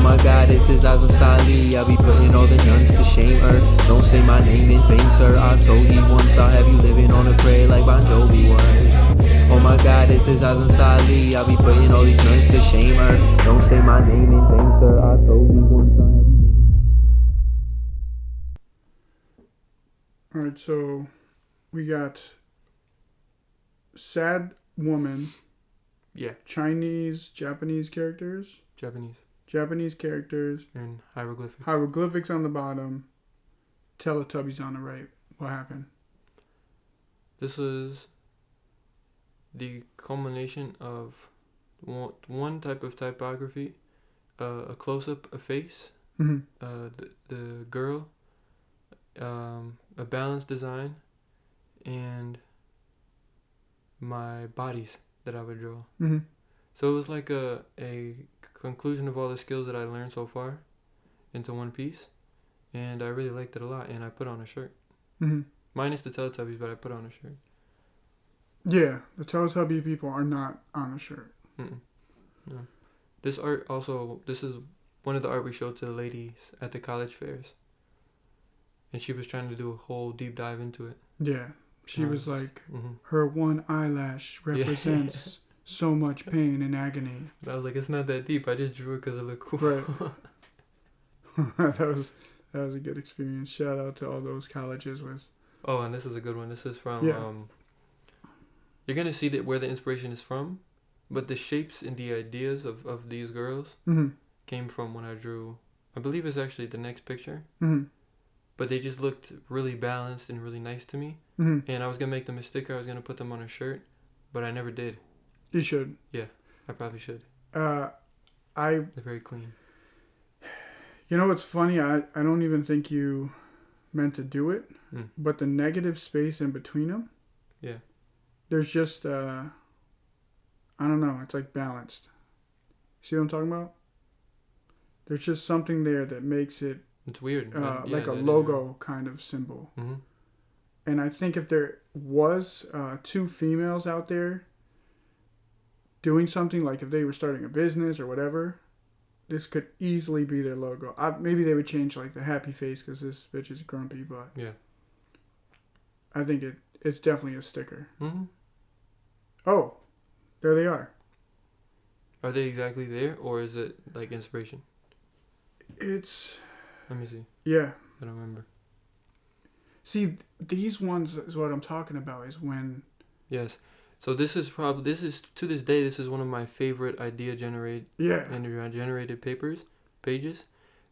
my God, it's this Azensali. I'll be putting all the nuns to shame her. Don't say my name in vain, sir. I told you once I'll have you living on a prayer like Bon Jovi was. Oh my God, it's this Azensali. I'll be putting all these nuns to shame her. Don't say my name in vain, sir. I told you once I'll have you living on a prayer. Alright, so we got Sad Woman. Yeah. Chinese, Japanese characters. Japanese characters. And hieroglyphics. Hieroglyphics on the bottom. Teletubbies on the right. What happened? This was the culmination of one type of typography, a close-up, a face, the girl, a balanced design, and my bodies that I would draw. Mm-hmm. So it was like a conclusion of all the skills that I learned so far into one piece, and I really liked it a lot, and I put on a shirt. Mm-hmm. Minus the Teletubbies, but I put on a shirt. Yeah, the Teletubby people are not on a shirt. Mm-mm. No. This art also, this is one of the art we showed to the ladies at the college fairs. And she was trying to do a whole deep dive into it. Yeah, she was like, mm-hmm. her one eyelash represents so much pain and agony. I was like, it's not that deep. I just drew it because it looked cool. Right. that was a good experience. Shout out to all those colleges with. Oh, and this is a good one. This is from. Yeah. You're gonna see that where the inspiration is from, but the shapes and the ideas of these girls came from when I drew. I believe it's actually the next picture. Mm-hmm. But they just looked really balanced and really nice to me. Mm-hmm. And I was gonna make them a sticker. I was gonna put them on a shirt, but I never did. You should. Yeah, I probably should. They're very clean. You know what's funny? I don't even think you meant to do it, but the negative space in between them. Yeah. There's just I don't know. It's like balanced. See what I'm talking about? There's just something there that makes it. It's weird. Like a logo kind of symbol. Mm-hmm. And I think if there was two females out there doing something, like if they were starting a business or whatever, this could easily be their logo. Maybe they would change like the happy face because this bitch is grumpy, but yeah, I think it's definitely a sticker. Mm-hmm. Oh, there they are. Are they exactly there, or is it like inspiration? It's... Let me see. Yeah. I don't remember. See, these ones is what I'm talking about, is when... Yes. So this is to this day, this is one of my favorite generated pages,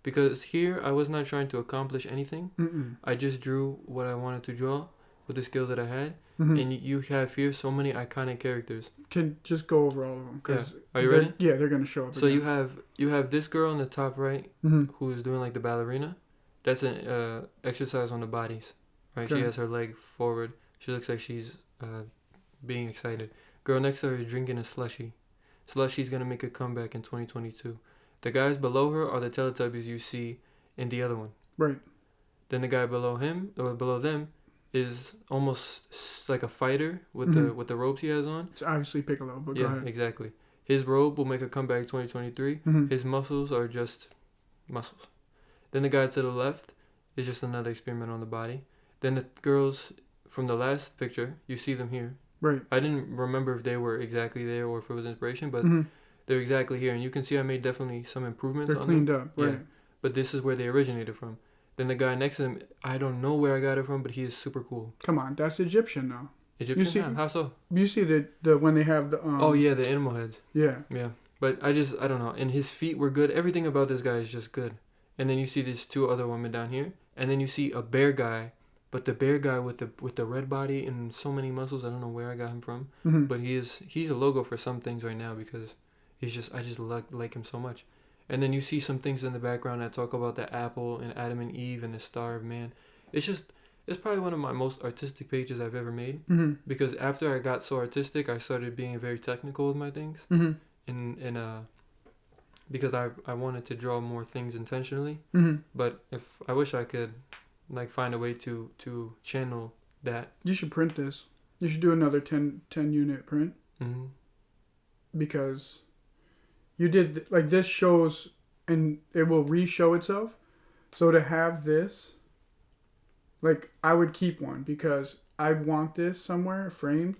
because here I was not trying to accomplish anything. Mm-mm. I just drew what I wanted to draw with the skills that I had. Mm-hmm. And you have here so many iconic characters. Can just go over all of them. Yeah. Are you ready? Yeah, they're going to show up. So again. you have this girl in the top right who is doing like the ballerina. That's an exercise on the bodies. Right? Okay. She has her leg forward. She looks like she's being excited. Girl next to her is drinking a slushie. Slushie's going to make a comeback in 2022. The guys below her are the Teletubbies you see in the other one. Right. Then the guy below them is almost like a fighter with the robes he has on. It's obviously Piccolo, but go ahead. Yeah, exactly. His robe will make a comeback in 2023. Mm-hmm. His muscles are just muscles. Then the guy to the left is just another experiment on the body. Then the girls from the last picture, you see them here. Right. I didn't remember if they were exactly there or if it was inspiration, but they're exactly here. And you can see I made definitely some improvements on them. They're cleaned up, right. Yeah. But this is where they originated from. Then the guy next to him, I don't know where I got it from, but he is super cool. Come on, that's Egyptian though. Egyptian? How so? You see the when they have the oh yeah, the animal heads. Yeah. Yeah. But I don't know. And his feet were good. Everything about this guy is just good. And then you see these two other women down here. And then you see a bear guy, but the bear guy with the red body and so many muscles, I don't know where I got him from. Mm-hmm. But he's a logo for some things right now because I just like him so much. And then you see some things in the background that talk about the apple and Adam and Eve and the Star of Man. It's probably one of my most artistic pages I've ever made. Mm-hmm. Because after I got so artistic, I started being very technical with my things. Mm-hmm. And because I wanted to draw more things intentionally. Mm-hmm. But I wish I could like find a way to channel that. You should print this. You should do another 10 unit print. Mm-hmm. Because you did, like, this shows and it will re-show itself. So to have this, like, I would keep one because I'd want this somewhere framed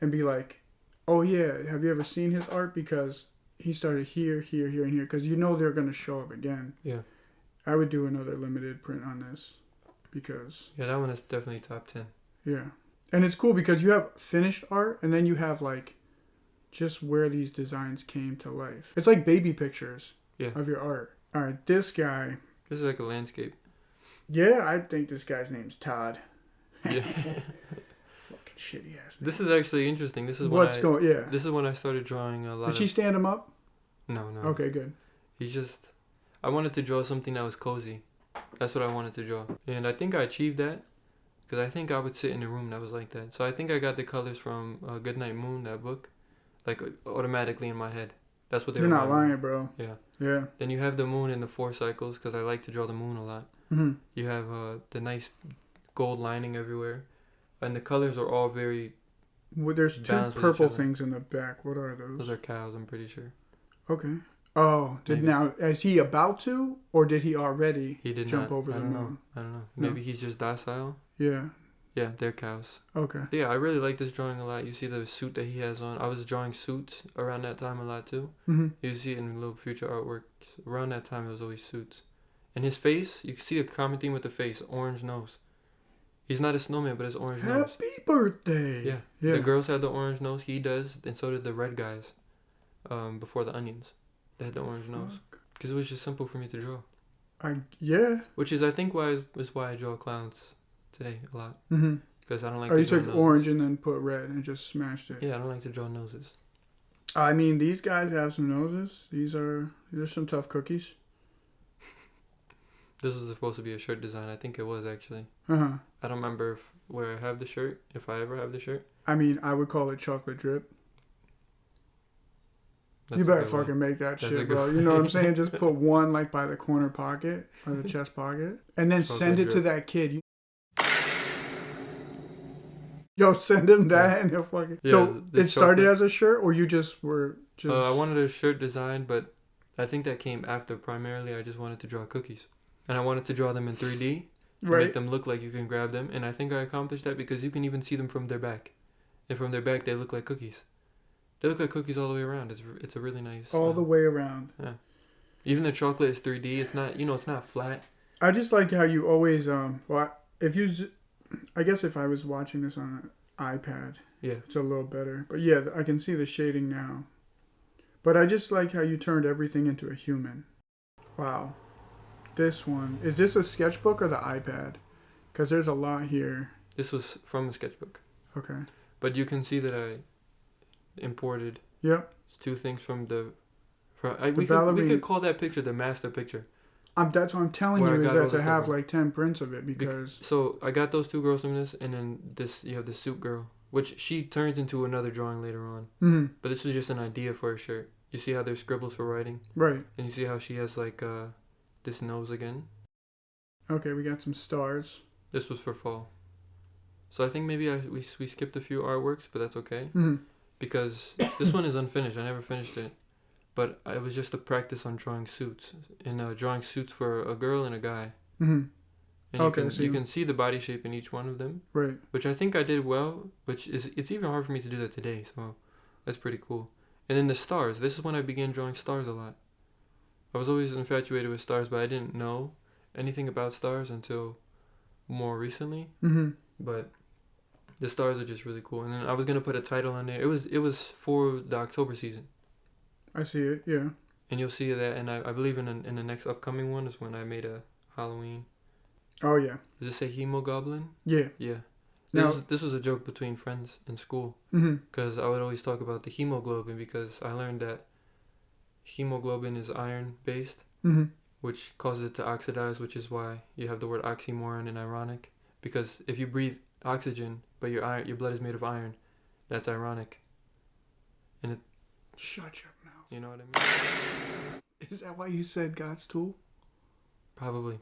and be like, oh yeah, have you ever seen his art? Because he started here, here, here, and here. Because you know they're going to show up again. Yeah. I would do another limited print on this because... Yeah, that one is definitely top 10. Yeah. And it's cool because you have finished art and then you have, like, just where these designs came to life. It's like baby pictures of your art. All right, this guy... This is like a landscape. Yeah, I think this guy's name's Todd. Yeah. Fucking shitty ass. This is actually interesting. This is This is when I started drawing a lot. Did she stand him up? No. Okay, good. He's just. I wanted to draw something that was cozy. That's what I wanted to draw, and I think I achieved that. Because I think I would sit in a room that was like that. So I think I got the colors from Goodnight Moon, that book, like automatically in my head. That's what they were. You're not lying, bro. Yeah. Yeah. Then you have the moon in the 4 cycles because I like to draw the moon a lot. Mm-hmm. You have the nice gold lining everywhere, and the colors are all very. Well, there's 2 purple things in the back. What are those? Those are cows, I'm pretty sure. Okay. Oh, is he about to, or did he already jump over the moon? I don't know. Maybe he's just docile. Yeah. Yeah, they're cows. Okay. Yeah, I really like this drawing a lot. You see the suit that he has on. I was drawing suits around that time a lot too. Mm-hmm. You see it in little future artwork. Around that time, it was always suits. And his face, you can see the common theme with the face, orange nose. He's not a snowman, but his orange nose. Happy birthday! Yeah. The girls had the orange nose. He does, and so did the red guys. Before the onions, they had the orange nose. Because it was just simple for me to draw. Which is, I think, why I draw clowns today a lot. Mm-hmm. Because I don't like. You took orange and then put red and just smashed it. Yeah, I don't like to draw noses. I mean, these guys have some noses. These are some tough cookies. This was supposed to be a shirt design. I think it was actually. Uh-huh. I don't remember where I have the shirt, if I ever have the shirt. I mean, I would call it chocolate drip. That's you better fucking make that shit, bro. You know what I'm saying? Just put one like by the corner pocket or the chest pocket, and then send it to that kid. Yo, send him that and he'll fucking. Yeah, so it started as a shirt, or you just were just. I wanted a shirt design, but I think that came after. Primarily, I just wanted to draw cookies, and I wanted to draw them in 3D. To make them look like you can grab them, and I think I accomplished that because you can even see them from their back, and from their back they look like cookies. They look like cookies all the way around. It's a really nice. All the way around. Yeah. Even the chocolate is 3D. It's not it's not flat. I just like how you always I guess if I was watching this on an iPad, it's a little better. But yeah, I can see the shading now. But I just like how you turned everything into a human. Wow. This one. Is this a sketchbook or the iPad? Because there's a lot here. This was from a sketchbook. Okay. But you can see that I imported 2 things from we could call that picture the master picture. That's what I'm telling you, is that to have like 10 prints of it because... So I got those 2 girls from this, and then you have the suit girl, which she turns into another drawing later on. Mm-hmm. But this was just an idea for a shirt. You see how there's scribbles for writing? Right. And you see how she has like this nose again? Okay, we got some stars. This was for fall. So I think maybe we skipped a few artworks, but that's okay. Mm-hmm. Because this one is unfinished. I never finished it. But it was just a practice on drawing suits. And drawing suits for a girl and a guy. Mm-hmm. And you can see the body shape in each one of them. Right. Which I think I did well. It's even hard for me to do that today. So that's pretty cool. And then the stars. This is when I began drawing stars a lot. I was always infatuated with stars, but I didn't know anything about stars until more recently. Mm-hmm. But the stars are just really cool. And then I was gonna put a title on there. It was for the October season. I see it, yeah. And you'll see that, and I believe in the next upcoming one is when I made a Halloween. Oh yeah. Does it say hemoglobin? Yeah. Yeah. Now, this was a joke between friends in school. Mm-hmm. Because I would always talk about the hemoglobin because I learned that hemoglobin is iron based, mm-hmm. which causes it to oxidize, which is why you have the word oxymoron and ironic. Because if you breathe oxygen, but your blood is made of iron, that's ironic. And it. Shut your mouth. You know what I mean? Is that why you said God's tool? Probably.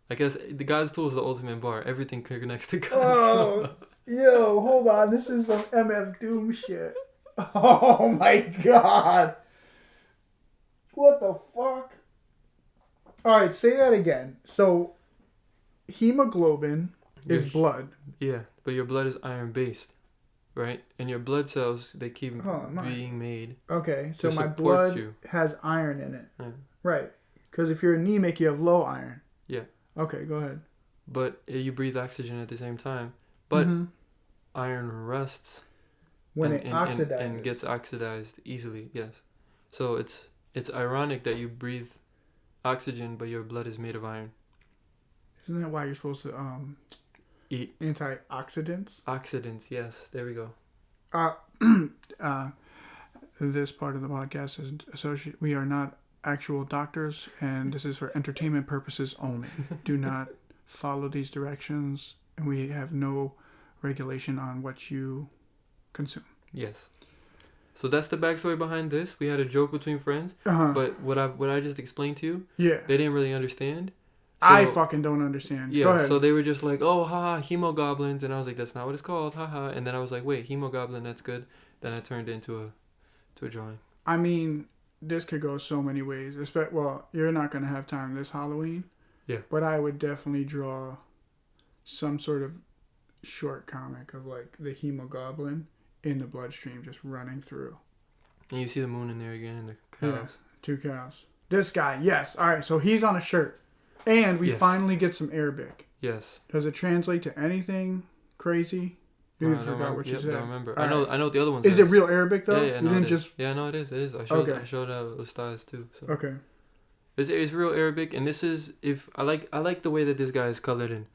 I guess the God's tool is the ultimate bar. Everything connects to God's tool. Yo, hold on. This is some MF Doom shit. Oh my God. What the fuck? All right, say that again. So, hemoglobin Your is blood. Yeah, but your blood is iron based, right? And your blood cells, they keep Oh, being made Okay, to so my support blood you. has iron in it. Yeah. Right. Because if you're anemic, you have low iron. Yeah. Okay, go ahead. But you breathe oxygen at the same time. But Mm-hmm. iron rusts When and, it and, and, oxidizes. and gets oxidized easily, yes. So it's ironic that you breathe oxygen, but your blood is made of iron. Isn't that why you're supposed to Eat antioxidants? oxidants, yes. There we go. This part of the podcast is associated. We are not actual doctors, and this is for entertainment purposes only. Do not follow these directions, and we have no regulation on what you consume. Yes. So that's the backstory behind this. We had a joke between friends, but what I just explained to you, they didn't really understand. So, I fucking don't understand. Yeah, Go ahead. so they were just like, oh, haha, hemogoblins. And I was like, that's not what it's called, haha. And then I was like, wait, hemogoblin, that's good. Then I turned it into a drawing. I mean, this could go so many ways. Well, you're not going to have time this Halloween. Yeah. But I would definitely draw some sort of short comic of, like, the hemogoblin in the bloodstream just running through. And you see the moon in there again and the cows. Yeah, 2 cows. This guy, yes. All right, so he's on a shirt. And we finally get some Arabic. Yes. Does it translate to anything crazy? You forgot what you said. I don't remember. All I know what the other one says. Is it real Arabic though? Yeah, no, it is. Yeah, no, it is. It is. I showed Ustaz too. So. Okay. It's real Arabic, and this is I like the way that this guy is colored in,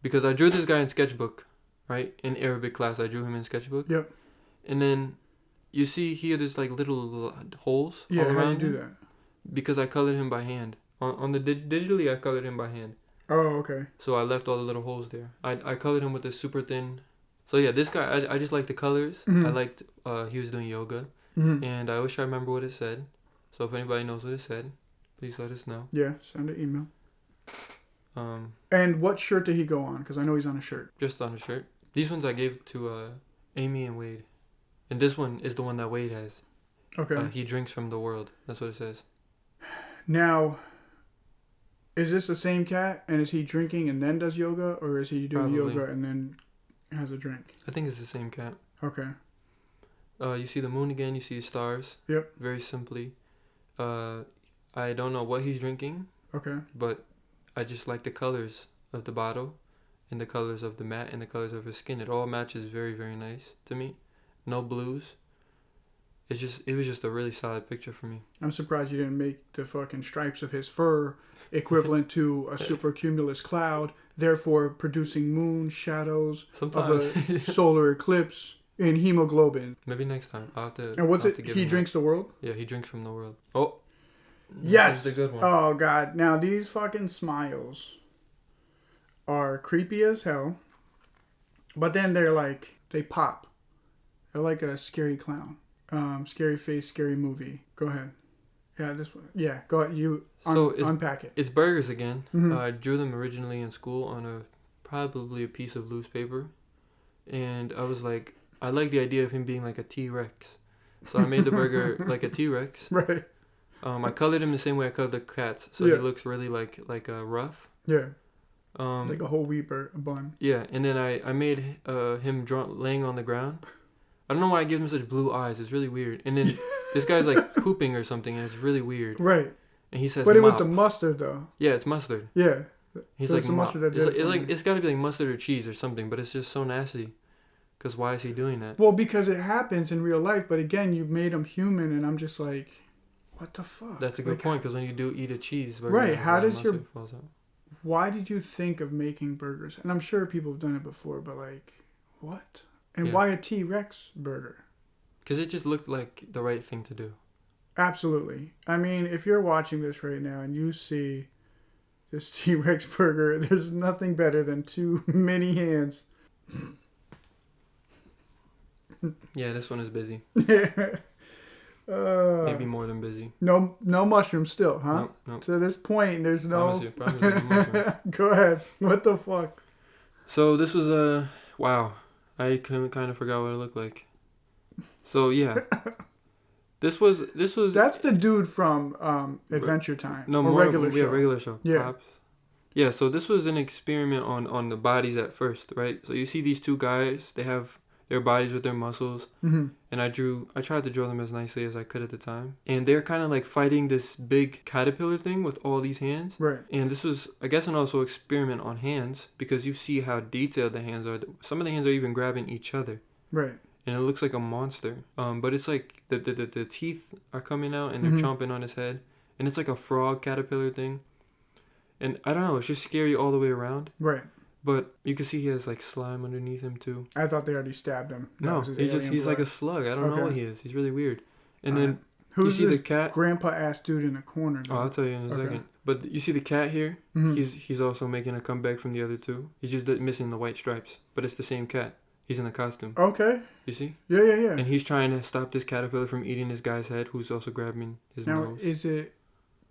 because I drew this guy in sketchbook, right? In Arabic class, I drew him in sketchbook. Yep. And then, you see here, there's like little holes all around. Yeah, how do you do that? Because I colored him by hand. On the digitally, I colored him by hand. Oh, okay. So I left all the little holes there. I colored him with a super thin. So yeah, this guy, I just like the colors. Mm-hmm. I liked he was doing yoga, and I wish I remember what it said. So if anybody knows what it said, please let us know. Yeah, send an email. And what shirt did he go on? Because I know he's on a shirt. Just on a shirt. These ones I gave to Amy and Wade, and this one is the one that Wade has. Okay. He drinks from the world. That's what it says. Now, is this the same cat? And is he drinking and then does yoga, or is he doing yoga and then has a drink? I think it's the same cat. Okay. You see the moon again. You see the stars. Yep. Very simply. I don't know what he's drinking. Okay. But I just like the colors of the bottle, and the colors of the mat, and the colors of his skin. It all matches very, very nice to me. No blues. It was just a really solid picture for me. I'm surprised you didn't make the fucking stripes of his fur equivalent to a supercumulus cloud, therefore producing moon shadows Sometimes. of a solar eclipse in hemoglobin. Maybe next time. I'll have to. And what's it? He drinks the world? Yeah, he drinks from the world. Oh. Yes. This is the good one. Oh god. Now these fucking smiles are creepy as hell, but then they pop. They're like a scary clown. Scary face, scary movie. Go ahead. Yeah, this one. Yeah, go ahead. You unpack it. It's burgers again. Mm-hmm. I drew them originally in school on probably a piece of loose paper, and I was like, I like the idea of him being like a T-Rex, so I made the burger like a T-Rex. Right. I colored him the same way I colored the cats, so he looks really like rough. Yeah. Um, like a whole wheat bun. Yeah, and then I made him laying on the ground. I don't know why I give him such blue eyes. It's really weird. And then this guy's like pooping or something, and it's really weird. Right. And he says, but it was the mustard though. Yeah, it's mustard. Yeah. He's like, mustard. It's got to be like mustard or cheese or something, but it's just so nasty. Because why is he doing that? Well, because it happens in real life, but again, you made him human, and I'm just like, what the fuck? That's a good point, because when you do eat a cheeseburger, right? How does falls out. Why did you think of making burgers? And I'm sure people have done it before, but like, what? And why a T-Rex burger? Because it just looked like the right thing to do. Absolutely. I mean, if you're watching this right now and you see this T-Rex burger, there's nothing better than 2 mini hands. Yeah, this one is busy. Maybe more than busy. No mushrooms still, huh? No. To this point, there's no... Promise you, no mushrooms. Go ahead. What the fuck? So this was wow. I kind of forgot what it looked like. So yeah. This was That's the dude from Adventure Time. no or more regular show. regular show. Yeah. Pops. Yeah, so this was an experiment on the bodies at first, right? So you see these two guys, they have their bodies with their muscles, and I tried to draw them as nicely as I could at the time. And they're kind of like fighting this big caterpillar thing with all these hands. Right. And this was, I guess, an also experiment on hands because you see how detailed the hands are. Some of the hands are even grabbing each other. Right. And it looks like a monster. But it's like the teeth are coming out and they're chomping on his head. And it's like a frog caterpillar thing. And I don't know, it's just scary all the way around. Right. But you can see he has like slime underneath him too. I thought they already stabbed him. No, he's like a slug. I don't know what he is. He's really weird. And then who's you see this the cat. grandpa ass dude in the corner? Oh, I'll tell you in a second. But you see the cat here. He's also making a comeback from the other two. He's just missing the white stripes, but it's the same cat. He's in a costume. Okay. You see? Yeah. And he's trying to stop this caterpillar from eating this guy's head, who's also grabbing his nose. Now, is it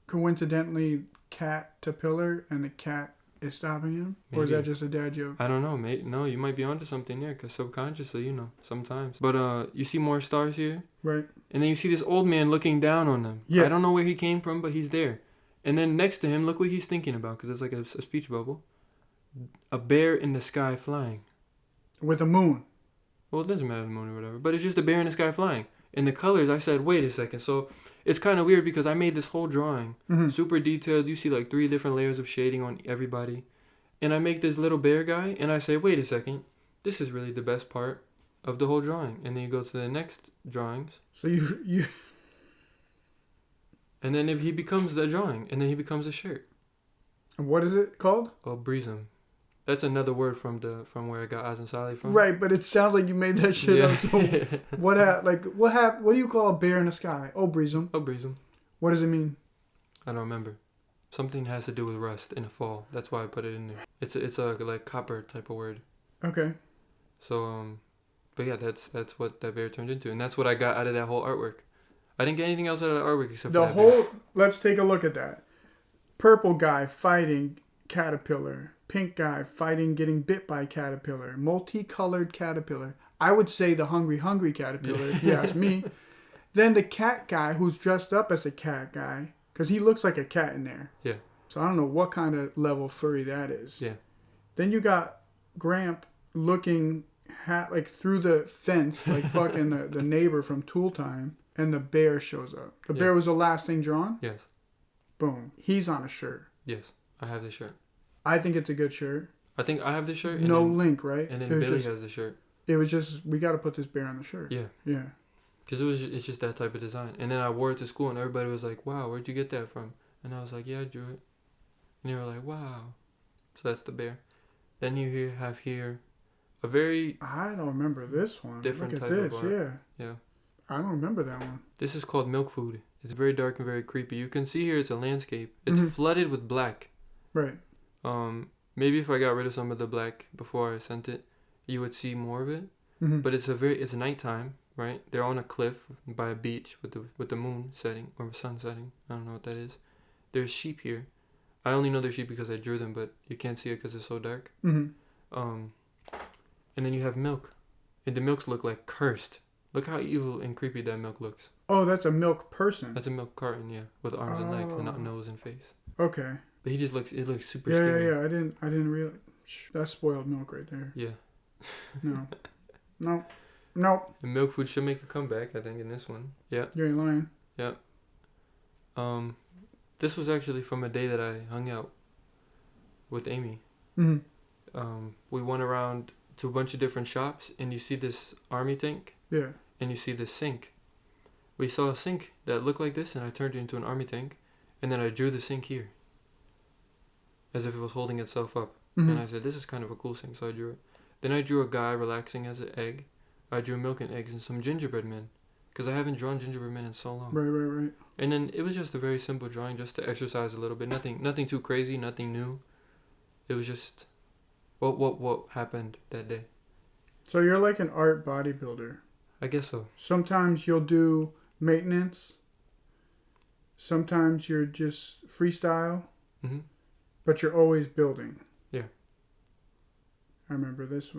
coincidentally cat-to-pillar and the cat is stopping him? Maybe. Or is that just a dad joke? I don't know, mate. No, you might be onto something there, because subconsciously, sometimes. But you see more stars here? Right. And then you see this old man looking down on them. Yeah. I don't know where he came from, but he's there. And then next to him, look what he's thinking about, because it's like a speech bubble. A bear in the sky flying. With a moon. Well, it doesn't matter the moon or whatever, but it's just a bear in the sky flying. And the colors, I said, wait a second. So it's kind of weird because I made this whole drawing super detailed. You see like 3 different layers of shading on everybody. And I make this little bear guy and I say, wait a second. This is really the best part of the whole drawing. And then you go to the next drawings. So you And then he becomes the drawing. And then he becomes a shirt. What is it called? Oh, Breezem. That's another word from where I got Azensali from. Right, but it sounds like you made that shit up. So what do you call a bear in the sky? Oh, Breezem. Oh, Breezem. What does it mean? I don't remember. Something has to do with rust in the fall. That's why I put it in there. It's a like copper type of word. Okay. So but yeah, that's what that bear turned into, and that's what I got out of that whole artwork. I didn't get anything else out of the artwork except the for that whole. bear. Let's take a look at that. Purple guy fighting caterpillar. Pink guy fighting getting bit by caterpillar. Multicolored caterpillar. I would say the hungry caterpillar if you ask me. Then the cat guy who's dressed up as a cat guy. Because he looks like a cat in there. Yeah. So I don't know what kind of level furry that is. Yeah. Then you got Gramp looking like through the fence like fucking the neighbor from Tool Time. And the bear shows up. The bear was the last thing drawn? Yes. Boom. He's on a shirt. Yes. I have the shirt. I think it's a good shirt. I think I have the shirt. No link, right? And then Billy has the shirt. It was just, we got to put this bear on the shirt. Yeah. Yeah. Because it's just that type of design. And then I wore it to school and everybody was like, wow, where'd you get that from? And I was like, yeah, I drew it. And they were like, wow. So that's the bear. Then you have here a very... I don't remember this one. Different Look at type this. of art. Yeah. Yeah. I don't remember that one. This is called milk food. It's very dark and very creepy. You can see here it's a landscape. It's flooded with black. Right. Maybe if I got rid of some of the black before I sent it, you would see more of it. But it's nighttime, right? They're on a cliff by a beach with the moon setting or sun setting. I don't know what that is. There's sheep here. I only know they're sheep because I drew them, but you can't see it because it's so dark. And then you have milk, and the milks look like cursed. Look how evil and creepy that milk looks. Oh, that's a milk person. That's a milk carton, yeah, with arms and legs and not nose and face. Okay. But it looks super scary. Yeah. I didn't really. That's spoiled milk right there. Yeah. No. The milk food should make a comeback, I think, in this one. Yeah. You ain't lying. Yeah. This was actually from a day that I hung out with Amy. We went around to a bunch of different shops, and you see this army tank. Yeah. And you see this sink. We saw a sink that looked like this, and I turned it into an army tank, and then I drew the sink here, as if it was holding itself up. And I said, this is kind of a cool sink, so I drew it. Then I drew a guy relaxing as an egg. I drew milk and eggs and some gingerbread men, because I haven't drawn gingerbread men in so long. Right. And then it was just a very simple drawing, just to exercise a little bit. Nothing too crazy, nothing new. It was just what happened that day. So you're like an art bodybuilder. I guess so. Sometimes you'll do maintenance. Sometimes you're just freestyle. But you're always building. Yeah. I remember this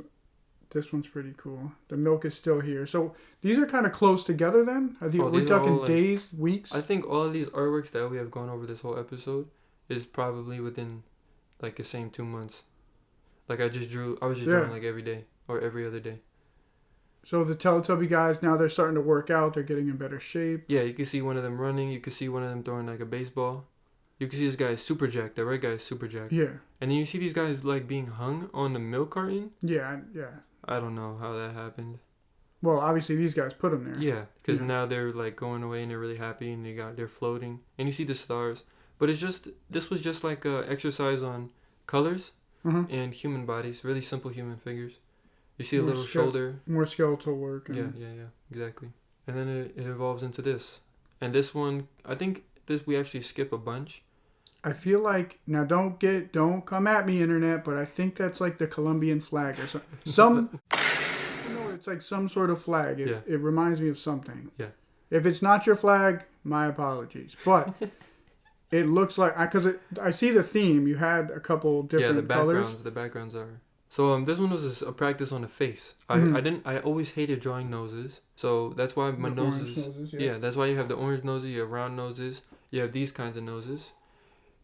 This one's pretty cool. The milk is still here. So these are kind of close together then? Are we these are talking all, like, days, weeks? I think all of these artworks that we have gone over this whole episode is probably within like the same 2 months. Like I was just drawing like every day or every other day. So the Teletubby guys, now they're starting to work out. They're getting in better shape. Yeah, you can see one of them running. You can see one of them throwing like a baseball. You can see this guy is super jacked. The red guy is super jacked. Yeah. And then you see these guys like being hung on the milk carton. Yeah. I don't know how that happened. Well, obviously these guys put them there. Yeah, because now they're like going away and they're really happy and they're floating and you see the stars. But this was just like a exercise on colors and human bodies, really simple human figures. You see a little shoulder. More skeletal work. Yeah, exactly. And then it evolves into this. And this one, I think we actually skip a bunch. I feel like, now don't come at me, internet, but I think that's like the Colombian flag or something. No, it's like some sort of flag. It reminds me of something. Yeah. If it's not your flag, my apologies. But it looks like, because I see the theme. You had a couple different colors. The backgrounds are. So this one was a practice on the face. I always hated drawing noses. So that's why my noses. Yeah, that's why you have the orange noses, you have round noses, you have these kinds of noses.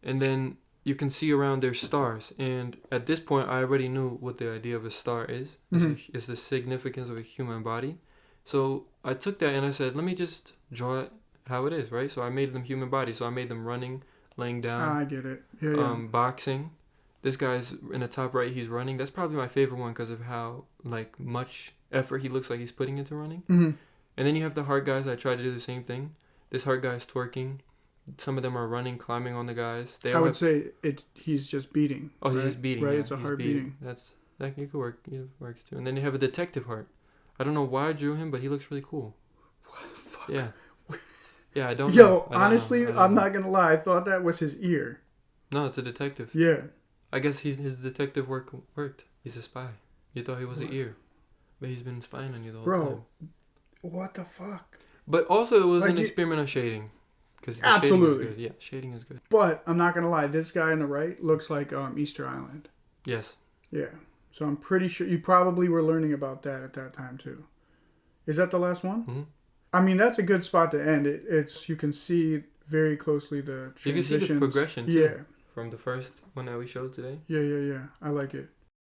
And then you can see around their stars. And at this point, I already knew what the idea of a star is. It's the significance of a human body. So I took that and I said, let me just draw it how it is, right? So I made them human bodies. So I made them running, laying down. I get it. Yeah. Boxing. This guy's in the top right, he's running. That's probably my favorite one because of how like much effort he looks like he's putting into running. And then you have the heart guys. I tried to do the same thing. This heart guy's twerking. Some of them are running, climbing on the guys. I would say he's just beating. Oh, he's just beating. Right, yeah, it's a heart beating. That you could work. It works too. And then you have a detective heart. I don't know why I drew him, but he looks really cool. What the fuck? Yeah. Yeah, I don't. Yo, honestly, I'm not gonna lie. I thought that was his ear. No, it's a detective. Yeah. I guess his detective work worked. He's a spy. You thought he was an ear, but he's been spying on you the whole time. Bro, what the fuck? But also, it was an experiment on shading. Because shading is good. Yeah, shading is good. But I'm not gonna lie. This guy on the right looks like Easter Island. Yes. Yeah. So I'm pretty sure you probably were learning about that at that time too. Is that the last one? Mm-hmm. I mean, that's a good spot to end. It's you can see very closely the transitions. You can see the progression too. Yeah. From the first one that we showed today. Yeah. I like it.